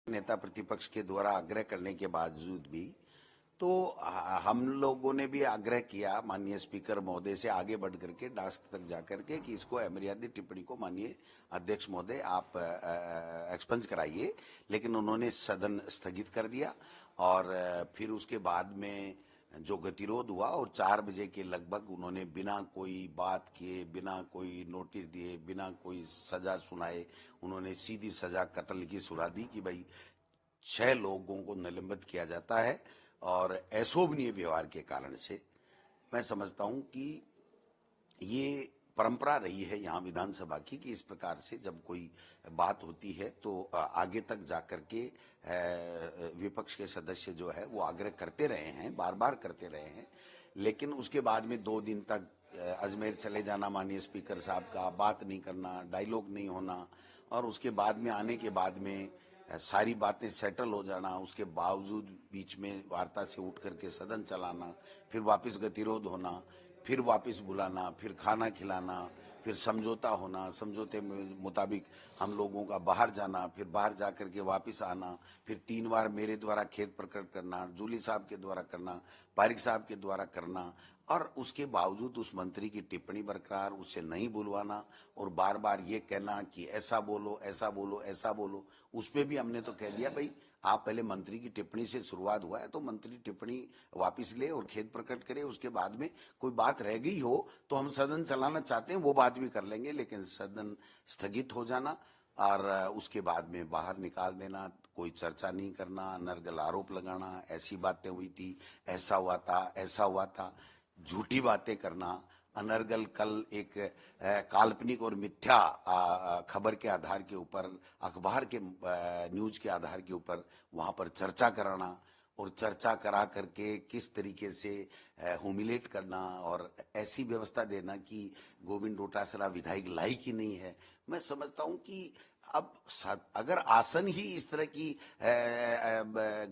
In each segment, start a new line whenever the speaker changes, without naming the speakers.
नेता प्रतिपक्ष के द्वारा आग्रह करने के बावजूद भी तो हम लोगों ने भी आग्रह किया माननीय स्पीकर महोदय से आगे बढ़ करके डास्क तक जाकर के कि इसको अमर्यादित टिप्पणी को माननीय अध्यक्ष महोदय आप एक्सपंज कराइए, लेकिन उन्होंने सदन स्थगित कर दिया और फिर उसके बाद में जो गतिरोध हुआ और 4 बजे के लगभग उन्होंने बिना कोई बात किए, बिना कोई नोटिस दिए, बिना कोई सजा सुनाए उन्होंने सीधी सजा कत्ल की सुना दी कि भाई 6 लोगों को निलंबित किया जाता है। और अशोभनीय व्यवहार के कारण से मैं समझता हूं कि ये परंपरा रही है यहाँ विधानसभा की कि इस प्रकार से जब कोई बात होती है तो आगे तक जाकर के विपक्ष के सदस्य जो है वो आग्रह करते रहे हैं, बार बार करते रहे हैं, लेकिन उसके बाद में 2 दिन तक अजमेर चले जाना माननीय स्पीकर साहब का, बात नहीं करना, डायलॉग नहीं होना और उसके बाद में आने के बाद में सारी बातें सेटल हो जाना, उसके बावजूद बीच में वार्ता से उठ करके सदन चलाना, फिर वापस गतिरोध होना, फिर वापस बुलाना, फिर खाना खिलाना, फिर समझौता होना, समझौते मुताबिक हम लोगों का बाहर जाना, फिर बाहर जाकर के वापस आना, फिर 3 बार मेरे द्वारा खेद प्रकट करना, जूली साहब के द्वारा करना, पारिक साहब के द्वारा करना और उसके बावजूद उस मंत्री की टिप्पणी बरकरार, उसे नहीं बुलवाना और बार बार ये कहना कि ऐसा बोलो, ऐसा बोलो, ऐसा बोलो। उस पर भी हमने तो कह दिया भाई आप पहले मंत्री की टिप्पणी से शुरुआत हुआ है तो मंत्री टिप्पणी वापस ले और खेद प्रकट करे, उसके बाद में कोई बात रह गई हो तो हम सदन चलाना चाहते हैं वो बात भी कर लेंगे, लेकिन सदन स्थगित हो जाना और उसके बाद में बाहर निकाल देना, कोई चर्चा नहीं करना, अनर्गल आरोप लगाना, ऐसी बातें हुई थी, ऐसा हुआ था, ऐसा हुआ था, झूठी बातें करना, अनर्गल कल एक काल्पनिक और मिथ्या खबर के आधार के ऊपर, अखबार के न्यूज के आधार के ऊपर वहां पर चर्चा कराना और चर्चा करा करके किस तरीके से ह्यूमिलेट करना और ऐसी व्यवस्था देना कि गोविंद डोटासरा विधायक लायक ही नहीं है। मैं समझता हूं कि अब अगर आसन ही इस तरह की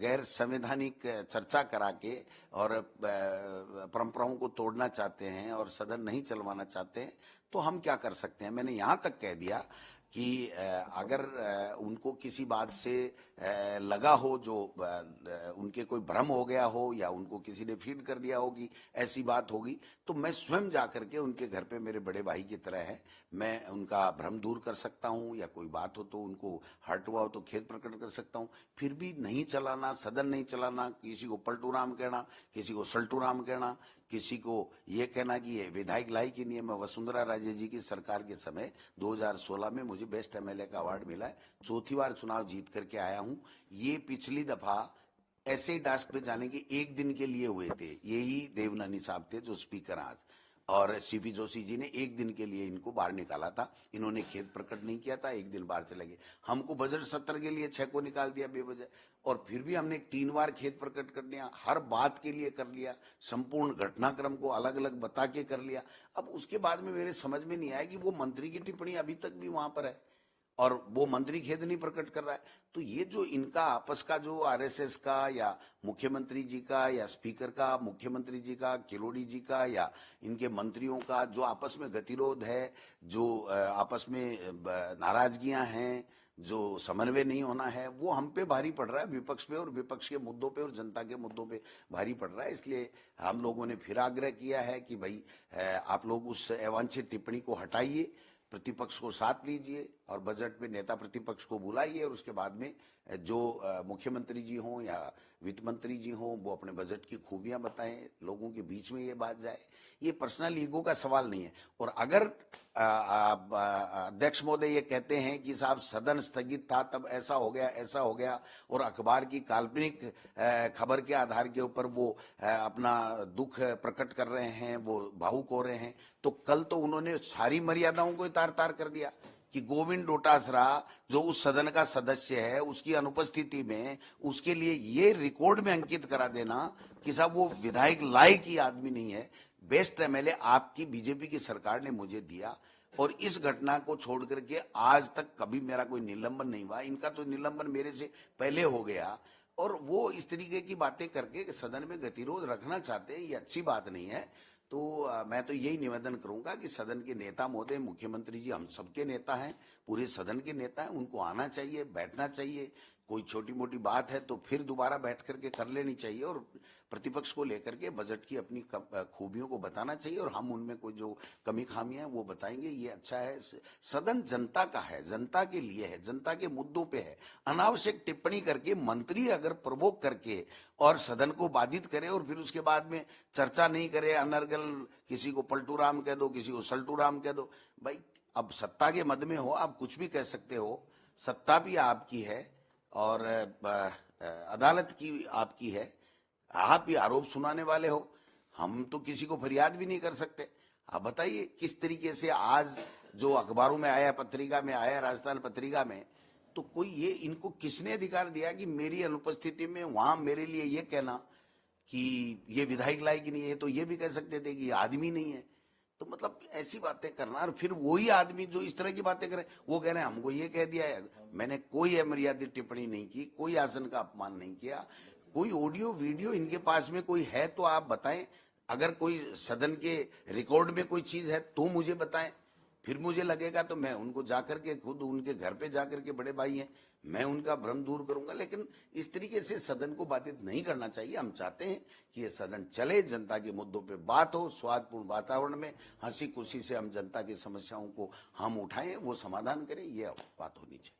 गैर संवैधानिक चर्चा करा के और परंपराओं को तोड़ना चाहते हैं और सदन नहीं चलवाना चाहते हैं तो हम क्या कर सकते हैं। मैंने यहाँ तक कह दिया कि अगर उनको किसी बात से लगा हो, जो उनके कोई भ्रम हो गया हो या उनको किसी ने फीड कर दिया हो कि ऐसी बात होगी, तो मैं स्वयं जा करके उनके घर पे मेरे बड़े भाई की तरह है, मैं उनका भ्रम दूर कर सकता हूं या कोई बात हो तो उनको हर्ट हुआ हो तो खेद प्रकट कर सकता हूं। फिर भी नहीं चलाना, सदन नहीं चलाना, किसी को पलटू राम कहना, किसी को सल्टू राम कहना, किसी को ये कहना कि ये विधायक लायक ही नहीं है। मैं वसुंधरा राजे जी की सरकार के समय 2016 में मुझे बेस्ट एमएलए का अवार्ड मिला है, 4थी बार चुनाव जीत करके आया हूं। ये पिछली दफा ऐसे टास्क पे जाने के 1 दिन के लिए हुए थे, यही देवनानी साहब थे जो स्पीकर आज, और सीपी जोशी जी ने 1 दिन के लिए इनको बाहर निकाला था, इन्होंने खेद प्रकट नहीं किया था, 1 दिन बाहर चले गए। हमको बजट सत्र के लिए 6 को निकाल दिया बेवजह, और फिर भी हमने 3 बार खेद प्रकट कर लिया, हर बात के लिए कर लिया, संपूर्ण घटनाक्रम को अलग अलग बता के कर लिया। अब उसके बाद में मेरे समझ में नहीं आया कि वो मंत्री की टिप्पणी अभी तक भी वहां पर है और वो मंत्री खेद नहीं प्रकट कर रहा है। तो ये जो इनका आपस का जो आरएसएस का या मुख्यमंत्री जी का या स्पीकर का, मुख्यमंत्री जी का, किलोड़ी जी का या इनके मंत्रियों का जो आपस में गतिरोध है, जो आपस में नाराजगियां हैं, जो समन्वय नहीं होना है, वो हम पे भारी पड़ रहा है, विपक्ष पे, और विपक्ष के मुद्दों पे और जनता के मुद्दों पे भारी पड़ रहा है। इसलिए हम लोगों ने फिर आग्रह किया है कि भाई आप लोग उस अवांछित टिप्पणी को हटाइए, प्रतिपक्ष को साथ लीजिए और बजट में नेता प्रतिपक्ष को बुलाइए और उसके बाद में जो मुख्यमंत्री जी हों या वित्त मंत्री जी हों वो अपने बजट की खूबियां बताएं, लोगों के बीच में ये बात जाए। ये पर्सनल ईगो का सवाल नहीं है। और अगर अध्यक्ष महोदय ये कहते हैं कि साहब सदन स्थगित था तब ऐसा हो गया, ऐसा हो गया, और अखबार की काल्पनिक खबर के आधार के ऊपर वो अपना दुख प्रकट कर रहे हैं, वो भावुक हो रहे हैं, तो कल तो उन्होंने सारी मर्यादाओं को तार तार कर दिया कि गोविंद डोटासरा जो उस सदन का सदस्य है उसकी अनुपस्थिति में उसके लिए ये रिकॉर्ड में अंकित करा देना कि साहब वो विधायक लायक ही आदमी नहीं है। बेस्ट एमएलए आपकी बीजेपी की सरकार ने मुझे दिया और इस घटना को छोड़ करके आज तक कभी मेरा कोई निलंबन नहीं हुआ। इनका तो निलंबन मेरे से पहले हो गया और वो इस तरीके की बातें करके सदन में गतिरोध रखना चाहते हैं, ये अच्छी बात नहीं है। तो मैं तो यही निवेदन करूंगा कि सदन के नेता महोदय, मुख्यमंत्री जी हम सबके नेता हैं, पूरे सदन के नेता हैं, उनको आना चाहिए, बैठना चाहिए, कोई छोटी मोटी बात है तो फिर दोबारा बैठ करके कर लेनी चाहिए और प्रतिपक्ष को लेकर के बजट की अपनी खूबियों को बताना चाहिए और हम उनमें कोई जो कमी खामियां हैं वो बताएंगे। ये अच्छा है, सदन जनता का है, जनता के लिए है, जनता के मुद्दों पे है। अनावश्यक टिप्पणी करके मंत्री अगर प्रवोक करके और सदन को बाधित करे और फिर उसके बाद में चर्चा नहीं करे, अनर्गल किसी को पलटू राम कह दो, किसी को सल्टू राम कह दो, भाई अब सत्ता के मद में हो, आप कुछ भी कह सकते हो, सत्ता भी आपकी है और अदालत की आपकी है, आप ही आरोप सुनाने वाले हो, हम तो किसी को फरियाद भी नहीं कर सकते। आप बताइए किस तरीके से आज जो अखबारों में आया, पत्रिका में आया, राजस्थान पत्रिका में, तो कोई ये इनको किसने अधिकार दिया कि मेरी अनुपस्थिति में वहां मेरे लिए ये कहना कि ये विधायक लायक नहीं है, तो ये भी कह सकते थे कि आदमी नहीं है। तो मतलब ऐसी बातें करना, और फिर वही आदमी जो इस तरह की बातें करे वो कह रहे हैं हमको ये कह दिया है। मैंने कोई अमर्यादित टिप्पणी नहीं की, कोई आसन का अपमान नहीं किया, कोई ऑडियो वीडियो इनके पास में कोई है तो आप बताएं, अगर कोई सदन के रिकॉर्ड में कोई चीज है तो मुझे बताएं, फिर मुझे लगेगा तो मैं उनको जाकर के खुद उनके घर पे जाकर के, बड़े भाई हैं, मैं उनका भ्रम दूर करूंगा। लेकिन इस तरीके से सदन को बाधित नहीं करना चाहिए। हम चाहते हैं कि ये सदन चले, जनता के मुद्दों पे बात हो, स्वादपूर्ण वातावरण में हंसी खुशी से हम जनता की समस्याओं को हम उठाएं, वो समाधान करें, ये बात होनी चाहिए।